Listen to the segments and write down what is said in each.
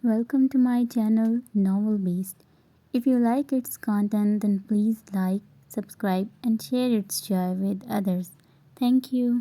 Welcome to my channel Novel Beast. If you like its content, then please like, subscribe, and share its joy with others. Thank you.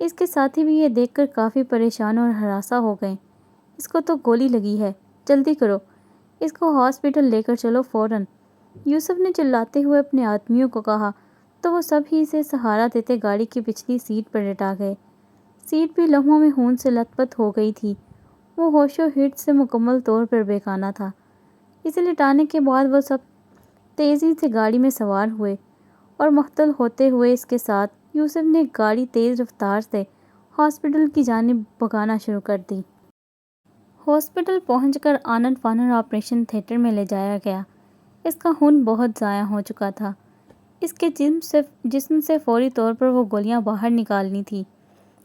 اس کے ساتھی بھی یہ دیکھ کر کافی پریشان اور ہراساں ہو گئے۔ اس کو تو گولی لگی ہے، جلدی کرو، اس کو ہاسپٹل لے کر چلو فوراً، یوسف نے چلاتے ہوئے اپنے آدمیوں کو کہا تو وہ سب ہی اسے سہارا دیتے گاڑی کی پچھلی سیٹ پر لٹا گئے۔ سیٹ بھی لمحوں میں خون سے لت پت ہو گئی تھی۔ وہ ہوش و حرص سے مکمل طور پر بے گانہ تھا۔ اسے لٹانے کے بعد وہ سب تیزی سے گاڑی میں سوار ہوئے اور مختل ہوتے ہوئے اس کے ساتھ یوسف نے گاڑی تیز رفتار سے ہاسپٹل کی جانب بھگانا شروع کر دی۔ ہاسپٹل پہنچ کر آنن فانن آپریشن تھیٹر میں لے جایا گیا۔ اس کا خون بہت ضائع ہو چکا تھا۔ اس کے جسم سے فوری طور پر وہ گولیاں باہر نکالنی تھی۔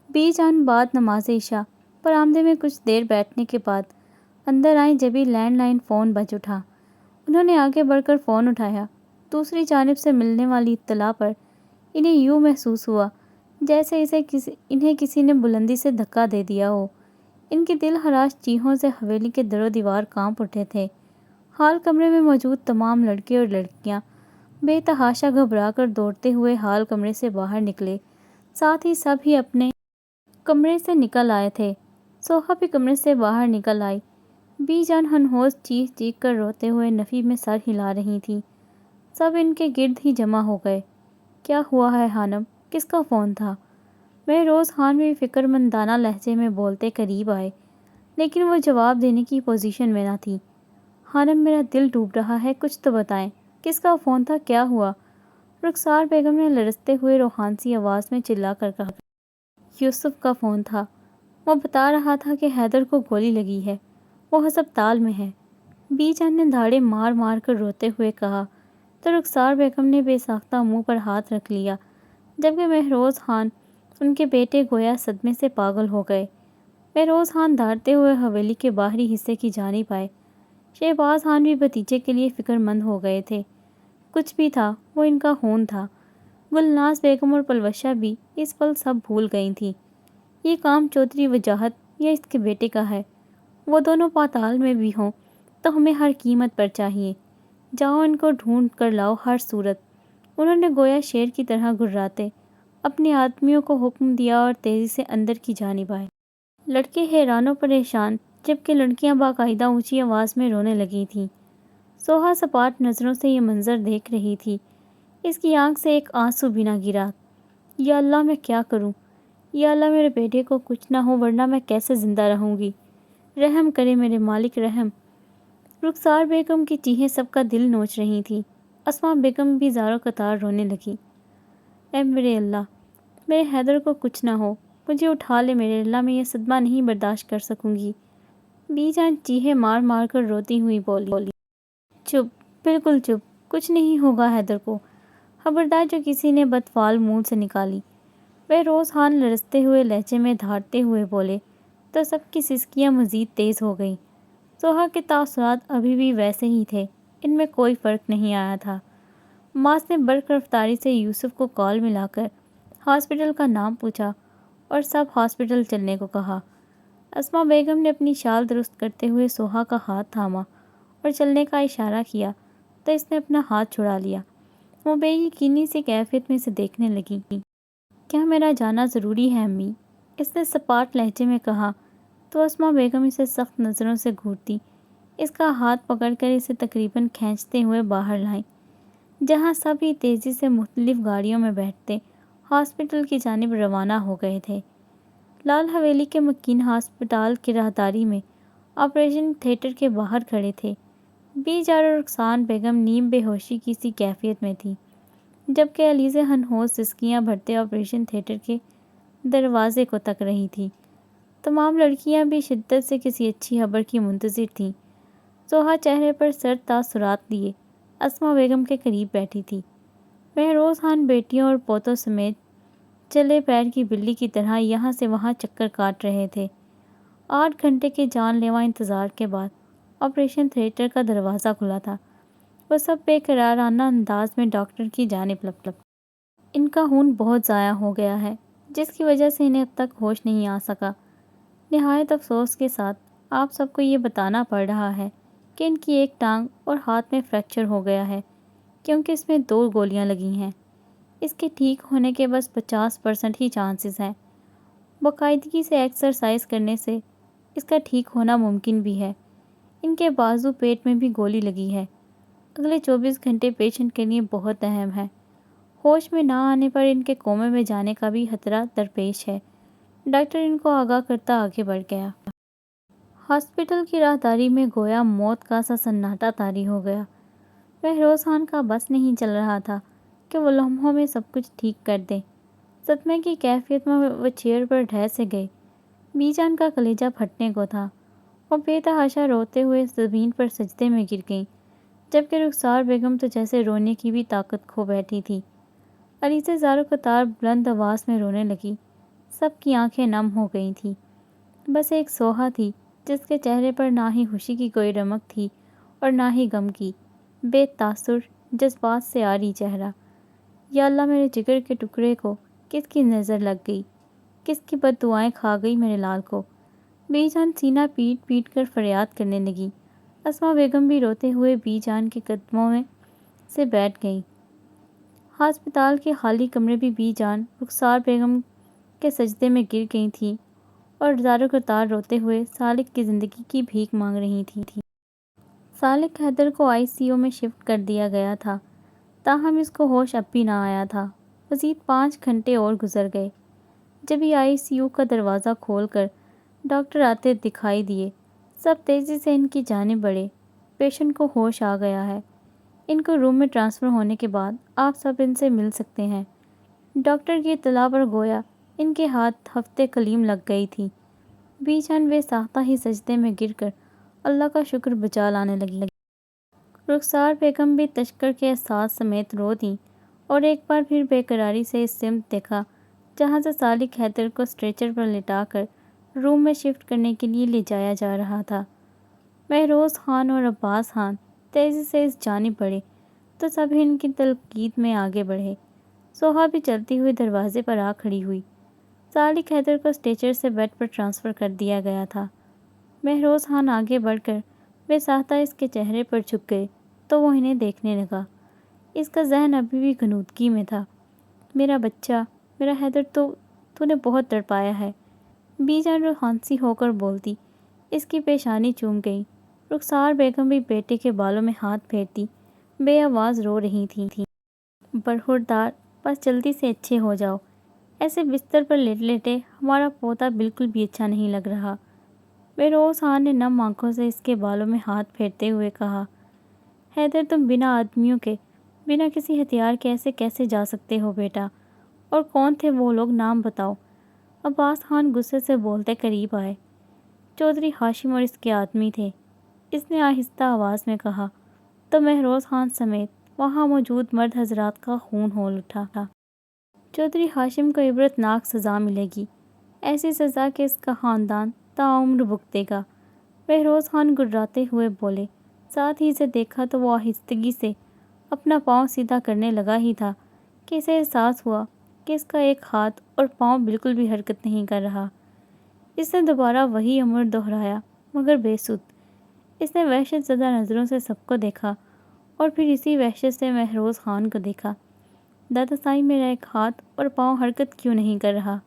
بی جان بعد نماز عشاء برآمدے میں کچھ دیر بیٹھنے کے بعد اندر آئیں جبھی لینڈ لائن فون بج اٹھا۔ انہوں نے آگے بڑھ کر فون اٹھایا۔ دوسری جانب سے ملنے والی اطلاع پر انہیں یوں محسوس ہوا جیسے انہیں کسی نے بلندی سے دھکا دے دیا ہو۔ ان کی دل خراش چیخوں سے حویلی کے در و دیوار کانپ اٹھے تھے۔ ہال کمرے میں موجود تمام لڑکے اور لڑکیاں بے تحاشا گھبرا کر دوڑتے ہوئے ہال کمرے سے باہر نکلے، ساتھ ہی سب ہی اپنے کمرے سے نکل آئے تھے۔ سوہا بھی کمرے سے باہر نکل آئی۔ بی جان ہنہوس چیخ چیخ کر روتے ہوئے نفی میں سر ہلا رہی تھی۔ سب ان کے گرد ہی جمع ہو گئے۔ کیا ہوا ہے خانم؟ کس کا فون تھا؟ مہروز خان بھی فکر مندانہ لہجے میں بولتے قریب آئے، لیکن وہ جواب دینے کی پوزیشن میں نہ تھی۔ خانم میرا دل ڈوب رہا ہے، کچھ تو بتائیں، کس کا فون تھا، کیا ہوا؟ رخسار بیگم نے لرزتے ہوئے روحان سی آواز میں چلا کر کہا۔ یوسف کا فون تھا، وہ بتا رہا تھا کہ حیدر کو گولی لگی ہے، وہ ہسپتال میں ہے۔ بی جان نے دھاڑے مار مار کر روتے ہوئے کہا تو رخسار بیگم نے بے ساختہ منہ پر ہاتھ رکھ لیا، جبکہ مہروز خان ان کے بیٹے گویا صدمے سے پاگل ہو گئے۔ مہروز خان دھاڑتے ہوئے حویلی کے باہری حصے کی جانب آئے۔ شہباز خان بھی بھتیجے کے لیے فکر مند ہو گئے تھے۔ کچھ بھی تھا، وہ ان کا خون تھا۔ گلناز بیگم اور پلوشہ بھی اس پل سب بھول گئی تھیں۔ یہ کام چودھری وجاہت یا اس کے بیٹے کا ہے، وہ دونوں پاتال میں بھی ہوں تو ہمیں ہر قیمت پر چاہیے۔ جاؤ ان کو ڈھونڈ کر لاؤ ہر صورت۔ انہوں نے گویا شیر کی طرح گھرراتے اپنے آدمیوں کو حکم دیا اور تیزی سے اندر کی جانب آئے۔ لڑکے حیران و پریشان، جبکہ لڑکیاں باقاعدہ اونچی آواز میں رونے لگی تھیں۔ سوہا سپاٹ نظروں سے یہ منظر دیکھ رہی تھی۔ اس کی آنکھ سے ایک آنسو بھی نہ گرا۔ یا اللہ میں کیا کروں؟ یا اللہ میرے بیٹے کو کچھ نہ ہو ورنہ میں کیسے زندہ رہوں گی؟ رحم کرے میرے مالک، رحم۔ رخسار بیگم کی چیخیں سب کا دل نوچ رہی تھیں۔ اسما بیگم بھی زاروں قطار رونے لگی۔ اے میرے اللہ، میرے حیدر کو کچھ نہ ہو، مجھے اٹھا لے میرے اللہ، میں یہ صدمہ نہیں برداشت کر سکوں گی۔ بی جان چیخیں مار مار کر روتی ہوئی بولی۔ چپ، بالکل چپ، کچھ نہیں ہوگا حیدر کو، خبردار جو کسی نے بدفعل منہ سے نکالی۔ مہروز خان لرزتے ہوئے لہجے میں دھاڑتے ہوئے بولے تو سب کی سسکیاں مزید تیز ہو گئیں۔ سوہا کے تاثرات ابھی بھی ویسے ہی تھے، ان میں کوئی فرق نہیں آیا تھا۔ ماس نے برق رفتاری سے یوسف کو کال ملا کر ہاسپٹل کا نام پوچھا اور سب ہاسپٹل چلنے کو کہا۔ اسما بیگم نے اپنی شال درست کرتے ہوئے سوہا کا ہاتھ تھاما اور چلنے کا اشارہ کیا تو اس نے اپنا ہاتھ چھڑا لیا۔ وہ بے یقینی سی کیفیت میں اسے دیکھنے لگی۔ کیا میرا جانا ضروری ہے امی؟ اس نے سپاٹ لہجے میں کہا تو اسما بیگم اسے سخت نظروں سے گھورتی اس کا ہاتھ پکڑ کر اسے تقریباً کھینچتے ہوئے باہر لائیں، جہاں سب ہی تیزی سے مختلف گاڑیوں میں بیٹھتے ہاسپٹل کی جانب روانہ ہو گئے تھے۔ لال حویلی کے مکین ہسپتال کی راہداری میں آپریشن تھیٹر کے باہر کھڑے تھے۔ بی جان اور رخسان بیگم نیم بے ہوشی کی سی کیفیت میں تھی، جبکہ علیزہ ہنہوس سسکیاں بھرتے آپریشن تھیٹر کے دروازے کو تک رہی تھی۔ تمام لڑکیاں بھی شدت سے کسی اچھی خبر کی منتظر تھیں۔ سوہا چہرے پر سرد تاثرات لیے اسما بیگم کے قریب بیٹھی تھی۔ مہروز خان بیٹیوں اور پوتوں سمیت چلے پیر کی بلی کی طرح یہاں سے وہاں چکر کاٹ رہے تھے۔ 8 گھنٹے کے جان لیوا انتظار کے بعد آپریشن تھیٹر کا دروازہ کھلا تھا۔ وہ سب بے قرارانہ انداز میں ڈاکٹر کی جانب لپ ان کا خون بہت ضائع ہو گیا ہے، جس کی وجہ سے انہیں اب تک ہوش نہیں آ سکا۔ نہایت افسوس کے ساتھ آپ سب کو یہ بتانا پڑ رہا ہے کہ ان کی ایک ٹانگ اور ہاتھ میں فریکچر ہو گیا ہے، کیونکہ اس میں 2 گولیاں لگی ہیں۔ اس کے ٹھیک ہونے کے بس 50% ہی چانسز ہیں۔ باقاعدگی سے ایکسرسائز کرنے سے اس کا ٹھیک ہونا ممکن بھی ہے۔ ان کے بازو پیٹ میں بھی گولی لگی ہے۔ اگلے 24 گھنٹے پیشنٹ کے لیے بہت اہم ہے۔ ہوش میں نہ آنے پر ان کے کومے میں جانے کا بھی خطرہ درپیش ہے۔ ڈاکٹر ان کو آگاہ کرتا آگے بڑھ گیا۔ ہاسپٹل کی راہداری میں گویا موت کا سا سناٹا طاری ہو گیا۔ مہروز خان کا بس نہیں چل رہا تھا کہ وہ لمحوں میں سب کچھ ٹھیک کر دے۔ صدمے کی کیفیت میں وہ چیئر پر ڈھہ سے گئے۔ بی جان کا کلیجہ پھٹنے کو تھا۔ وہ بے تحاشا روتے ہوئے زمین پر سجدے میں گر گئیں، جبکہ رخسار بیگم تو جیسے رونے کی بھی طاقت کھو بیٹھی تھی۔ علیزہ زارو قطار بلند آواز میں رونے لگی۔ سب کی آنکھیں نم ہو گئی تھیں۔ بس ایک سوہا تھی جس کے چہرے پر نہ ہی خوشی کی کوئی رمق تھی اور نہ ہی غم کی، بے تاثر جذبات سے عاری چہرہ۔ یا اللہ، میرے جگر کے ٹکڑے کو کس کی نظر لگ گئی، کس کی بد دعائیں کھا گئی میرے لال کو۔ بی جان سینہ پیٹ پیٹ کر فریاد کرنے لگی۔ اسما بیگم بھی روتے ہوئے بی جان کے قدموں میں سے بیٹھ گئیں۔ ہسپتال کے خالی کمرے بھی بی جان رخسار بیگم کے سجدے میں گر گئی تھیں اور زارو قطار روتے ہوئے سالک کی زندگی کی بھیک مانگ رہی تھیں۔ سالک حیدر کو ICU میں شفٹ کر دیا گیا تھا، تاہم اس کو ہوش اب بھی نہ آیا تھا۔ مزید 5 گھنٹے اور گزر گئے۔ جبھی ICU کا دروازہ کھول کر ڈاکٹر آتے دکھائی دیے، سب تیزی سے ان کی جانب بڑھے۔ پیشنٹ کو ہوش آ گیا ہے، ان کو روم میں ٹرانسفر ہونے کے بعد آپ سب ان سے مل سکتے ہیں۔ ڈاکٹر کی اطلاع پر گویا ان کے ہاتھ ہفتے کلیم لگ گئی تھی۔ بی جان بے ساختہ ہی سجدے میں گر کر اللہ کا شکر بجا لانے لگی۔ رخسار بیگم بھی تشکر کے احساس سمیت رو دیں اور ایک بار پھر بے قراری سے اس سمت دیکھا جہاں سے سالک حیدر کو اسٹریچر پر لٹا کر روم میں شفٹ کرنے کے لیے لے جایا جا رہا تھا۔ مہروز خان اور عباس خان تیزی سے اس جانب بڑھے تو سبھی ان کی تلقین میں آگے بڑھے۔ سوہا بھی چلتی ہوئی دروازے پر آ کھڑی ہوئی۔ سالک حیدر کو اسٹریچر سے بیڈ پر ٹرانسفر کر دیا گیا تھا۔ مہروز خان آگے بڑھ کر بے ساختہ اس کے چہرے پر جھک گئے تو وہ انہیں دیکھنے لگا۔ اس کا ذہن ابھی بھی غنودگی میں تھا۔ میرا بچہ، میرا حیدر، تو نے بہت تڑپایا ہے۔ بی جان روحانسی ہو کر بولتی، اس کی پیشانی چوم گئی۔ رخسار بیگم بھی بیٹے کے بالوں میں ہاتھ پھیرتی بے آواز رو رہی تھی۔ برخوردار، بس جلدی سے اچھے ہو جاؤ۔ ایسے بستر پر لیٹے لیٹے ہمارا پوتا بالکل بھی اچھا نہیں لگ رہا۔ مہروز خان نے نم آنکھوں سے اس کے بالوں میں ہاتھ پھیرتے ہوئے کہا، حیدر، تم بنا آدمیوں کے، بنا کسی ہتھیار کے ایسے کیسے جا سکتے ہو بیٹا؟ اور کون تھے وہ لوگ، نام بتاؤ۔ عباس خان غصے سے بولتے قریب آئے۔ چودھری ہاشم اور اس کے آدمی تھے، اس نے آہستہ آواز میں کہا، تو مہروز خان سمیت وہاں موجود مرد حضرات کا خون ہول اٹھا۔ چودھری ہاشم کو عبرتناک سزا ملے گی، ایسی سزا کہ اس کا خاندان تاعمر بھگتے گا۔ مہروز خان گرراتے ہوئے بولے۔ ساتھ ہی سے دیکھا تو وہ آہستگی سے اپنا پاؤں سیدھا کرنے لگا ہی تھا کہ اسے احساس ہوا کہ اس کا ایک ہاتھ اور پاؤں بالکل بھی حرکت نہیں کر رہا۔ اس نے دوبارہ وہی امر دہرایا مگر بے سود۔ اس نے وحشت زدہ نظروں سے سب کو دیکھا اور پھر اسی وحشت سے مہروز خان کو دیکھا۔ دادا سائیں، میرا ایک ہاتھ اور پاؤں حرکت کیوں نہیں کر رہا؟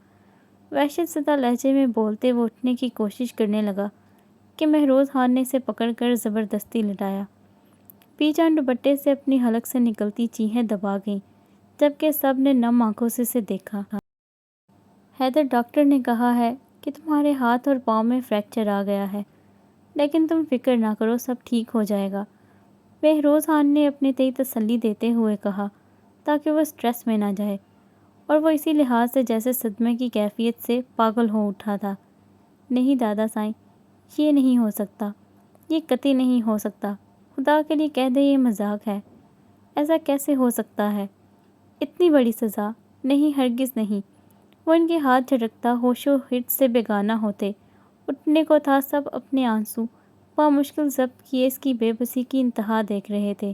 وحشت زدہ لہجے میں بولتے وہ اٹھنے کی کوشش کرنے لگا کہ مہروز خان نے اسے پکڑ کر زبردستی لٹایا۔ بی جان دوپٹے سے اپنی حلق سے نکلتی چیخیں دبا گئیں، جبکہ سب نے نم آنکھوں سے اسے دیکھا۔ حیدر، ڈاکٹر نے کہا ہے کہ تمہارے ہاتھ اور پاؤں میں فریکچر آ گیا ہے، لیکن تم فکر نہ کرو، سب ٹھیک ہو جائے گا۔ مہروز خان نے اپنے تئیں تسلی دیتے ہوئے کہا تاکہ وہ اسٹریس میں نہ جائے، اور وہ اسی لحاظ سے جیسے صدمے کی کیفیت سے پاگل ہو اٹھا تھا۔ نہیں دادا سائیں، یہ نہیں ہو سکتا، یہ قطعی نہیں ہو سکتا۔ خدا کے لیے کہہ دے یہ مذاق ہے۔ ایسا کیسے ہو سکتا ہے؟ اتنی بڑی سزا نہیں، ہرگز نہیں۔ وہ ان کے ہاتھ جھٹکتا ہوش و حرص سے بیگانہ ہوتے اٹھنے کو تھا۔ سب اپنے آنسو بامشکل ضبط کیے اس کی بے بسی کی انتہا دیکھ رہے تھے۔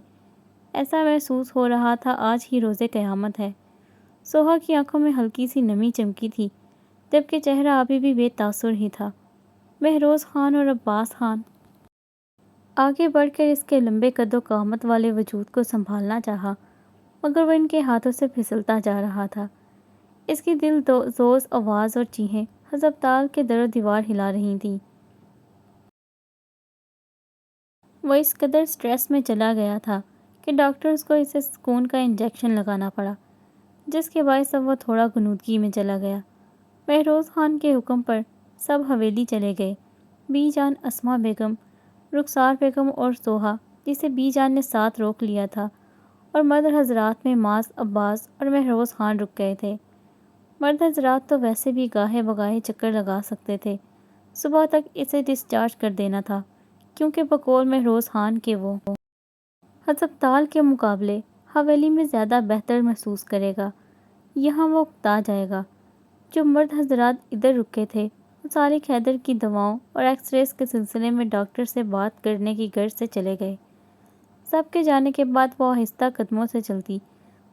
ایسا محسوس ہو رہا تھا آج ہی روز قیامت ہے۔ سوہا کی آنکھوں میں ہلکی سی نمی چمکی تھی، جبکہ چہرہ ابھی بھی بے تاثر ہی تھا۔ مہروز خان اور عباس خان آگے بڑھ کر اس کے لمبے قد و قامت والے وجود کو سنبھالنا چاہا، مگر وہ ان کے ہاتھوں سے پھسلتا جا رہا تھا۔ اس کی دل سوز آواز اور چیخیں ہسپتال کے در و دیوار ہلا رہی تھیں۔ وہ اس قدر سٹریس میں چلا گیا تھا کہ ڈاکٹرز کو اسے سکون کا انجیکشن لگانا پڑا، جس کے باعث اب وہ تھوڑا غنودگی میں چلا گیا۔ مہروز خان کے حکم پر سب حویلی چلے گئے۔ بی جان، اسما بیگم، رخسار بیگم اور سوہا، جسے بی جان نے ساتھ روک لیا تھا، اور مرد حضرات میں معاذ، عباس اور مہروز خان رک گئے تھے۔ مرد حضرات تو ویسے بھی گاہے بگاہے چکر لگا سکتے تھے، صبح تک اسے ڈسچارج کر دینا تھا، کیونکہ بقول مہروز خان کے وہ ہسپتال کے مقابلے حویلی میں زیادہ بہتر محسوس کرے گا، یہاں وہ اکتا جائے گا۔ جو مرد حضرات ادھر رکے تھے وہ صالح حیدر کی دواؤں اور ایکس ریز کے سلسلے میں ڈاکٹر سے بات کرنے کی غرض سے چلے گئے۔ سب کے جانے کے بعد وہ آہستہ قدموں سے چلتی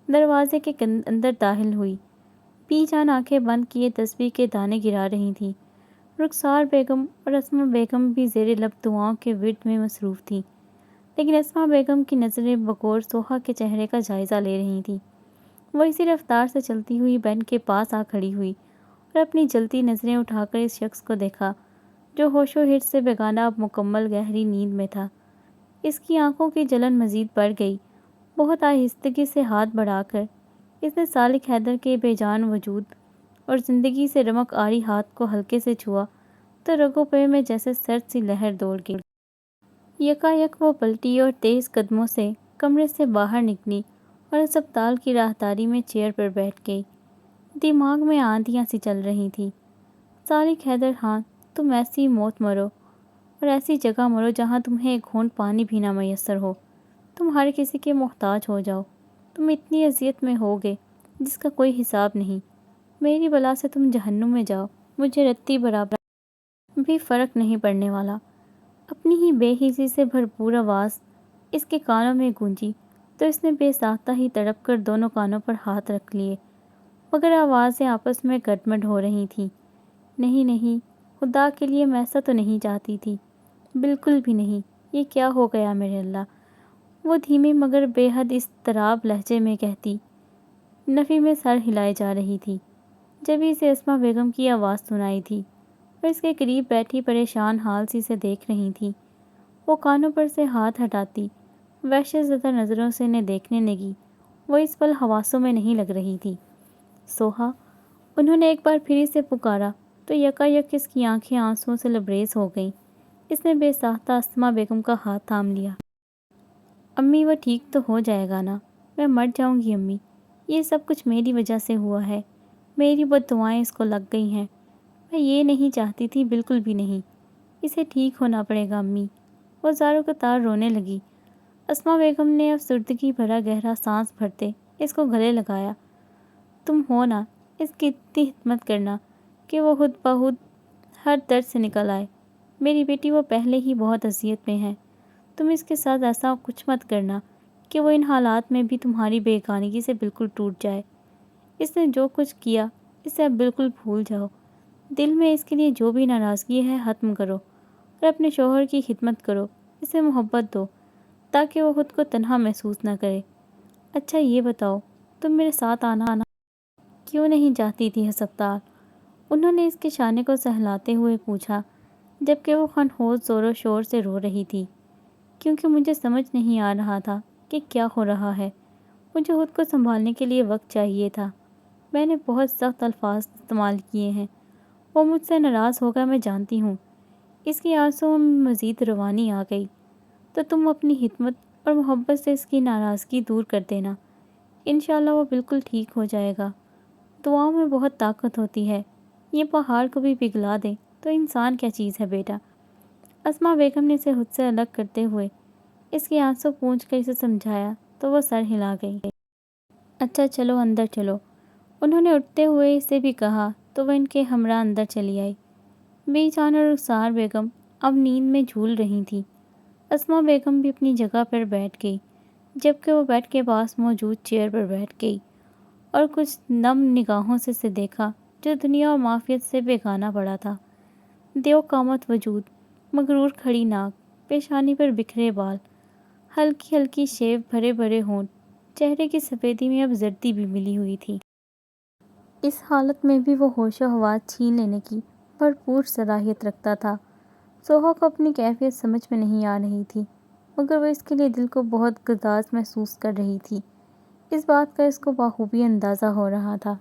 دروازے کے اندر داخل ہوئی۔ بی جان آنکھیں بند کیے تسبیح کے دانے گرا رہی تھیں۔ رخسار بیگم اور اسما بیگم بھی زیر لب دعاؤں کے ورد میں مصروف تھیں، لیکن اسما بیگم کی نظریں بغور سوہا کے چہرے کا جائزہ لے رہی تھیں۔ وہ اسی رفتار سے چلتی ہوئی بین کے پاس آ کھڑی ہوئی اور اپنی جلتی نظریں اٹھا کر اس شخص کو دیکھا جو ہوش و حرص سے بیگانہ اب مکمل گہری نیند میں تھا۔ اس کی آنکھوں کی جلن مزید بڑھ گئی۔ بہت آہستگی سے ہاتھ بڑھا کر اس نے صالح حیدر کے بے جان وجود اور زندگی سے رمق آری ہاتھ کو ہلکے سے چھوا تو رگوں پہ میں جیسے سرد سی لہر دوڑ گئی۔ یکا یک وہ پلٹی اور تیز قدموں سے کمرے سے باہر نکلی اور ہسپتال کی راہداری میں چیئر پر بیٹھ گئی۔ دماغ میں آندیاں سی چل رہی تھی۔ صالح حیدر، ہاں، تم ایسی موت مرو اور ایسی جگہ مرو جہاں تمہیں ایک گھونٹ پانی بھی نہ میسر ہو، تم ہر کسی کے محتاج ہو جاؤ، تم اتنی اذیت میں ہوگے جس کا کوئی حساب نہیں۔ میری بلا سے تم جہنم میں جاؤ، مجھے رتی برابر بھی فرق نہیں پڑنے والا۔ اپنی ہی بے حسی سے بھرپور آواز اس کے کانوں میں گونجی تو اس نے بے ساختہ ہی تڑپ کر دونوں کانوں پر ہاتھ رکھ لیے، مگر آوازیں آپس میں گڈمڈ ہو رہی تھیں۔ نہیں نہیں، خدا کے لیے میں ایسا تو نہیں چاہتی تھی، بالکل بھی نہیں، یہ کیا ہو گیا میرے اللہ، وہ دھیمے مگر بے حد اضطراب لہجے میں کہتی، نفی میں سر ہلائے جا رہی تھی۔ جبھی سے اسما بیگم کی آواز سنائی تھی اور اس کے قریب بیٹھی پریشان حال سی سے دیکھ رہی تھی۔ وہ کانوں پر سے ہاتھ ہٹاتی وحشت زدہ نظروں سے انہیں دیکھنے لگی۔ وہ اس پل حواسوں میں نہیں لگ رہی تھی۔ سوہا، انہوں نے ایک بار پھر اسے پکارا تو یکا یک اس کی آنکھیں آنسوؤں سے لبریز ہو گئیں۔ اس نے بے ساختہ اسما بیگم کا ہاتھ تھام لیا۔ امی، وہ ٹھیک تو ہو جائے گا نا؟ میں مر جاؤں گی امی، یہ سب کچھ میری وجہ سے ہوا ہے، میری بد دعائیں اس کو لگ گئی ہیں، میں یہ نہیں چاہتی تھی، بالکل بھی نہیں، اسے ٹھیک ہونا پڑے گا امی۔ وہ زاروں کا تار رونے لگی۔ اسما بیگم نے افسردگی بھرا گہرا سانس بھرتے اس کو گلے لگایا۔ تم ہو نا، اس کی اتنی خدمت کرنا کہ وہ خود بخود ہر درد سے نکل آئے۔ میری بیٹی، وہ پہلے ہی بہت اذیت میں ہے، تم اس کے ساتھ ایسا کچھ مت کرنا کہ وہ ان حالات میں بھی تمہاری بیگانگی سے بالکل ٹوٹ جائے۔ اس نے جو کچھ کیا اسے اب بالکل بھول جاؤ، دل میں اس کے لیے جو بھی ناراضگی ہے ختم کرو اور اپنے شوہر کی خدمت کرو، اسے محبت دو تاکہ وہ خود کو تنہا محسوس نہ کرے۔ اچھا یہ بتاؤ، تم میرے ساتھ آنا کیوں نہیں چاہتی تھی ہسپتال؟ انہوں نے اس کے شانے کو سہلاتے ہوئے پوچھا، جبکہ وہ خنہوش زور و شور سے رو رہی تھی۔ کیونکہ مجھے سمجھ نہیں آ رہا تھا کہ کیا ہو رہا ہے، مجھے خود کو سنبھالنے کے لیے وقت چاہیے تھا۔ میں نے بہت سخت الفاظ استعمال کیے ہیں، وہ مجھ سے ناراض ہوگا، میں جانتی ہوں۔ اس کی آنسوؤں میں مزید روانی آ گئی۔ تو تم اپنی حکمت اور محبت سے اس کی ناراضگی دور کر دینا، انشاءاللہ وہ بالکل ٹھیک ہو جائے گا۔ دعاؤں میں بہت طاقت ہوتی ہے، یہ پہاڑ کو بھی پگھلا دے تو انسان کیا چیز ہے بیٹا۔ اسما بیگم نے اسے خود سے الگ کرتے ہوئے اس کے آنسو پونچھ کر اسے سمجھایا تو وہ سر ہلا گئی۔ اچھا چلو اندر چلو، انہوں نے اٹھتے ہوئے اسے بھی کہا تو وہ ان کے ہمراہ اندر چلی آئی۔ بی جان اور رخسار بیگم اب نیند میں جھول رہی تھی۔ اسما بیگم بھی اپنی جگہ پر بیٹھ گئی، جبکہ وہ بیڈ کے پاس موجود چیئر پر بیٹھ گئی اور کچھ نم نگاہوں سے اسے دیکھا جو دنیا اور معافیت سے بیگانہ پڑا تھا۔ دیو قامت وجود، مغرور کھڑی ناک، پیشانی پر بکھرے بال، ہلکی ہلکی شیو بھرے بھرے ہونٹ، چہرے کی سفیدی میں اب زردی بھی ملی ہوئی تھی۔ اس حالت میں بھی وہ ہوش و حواس چھین لینے کی بھرپور صلاحیت رکھتا تھا۔ سوہا کو اپنی کیفیت سمجھ میں نہیں آ رہی تھی، مگر وہ اس کے لیے دل کو بہت گداز محسوس کر رہی تھی۔ اس بات کا اس کو بخوبی اندازہ ہو رہا تھا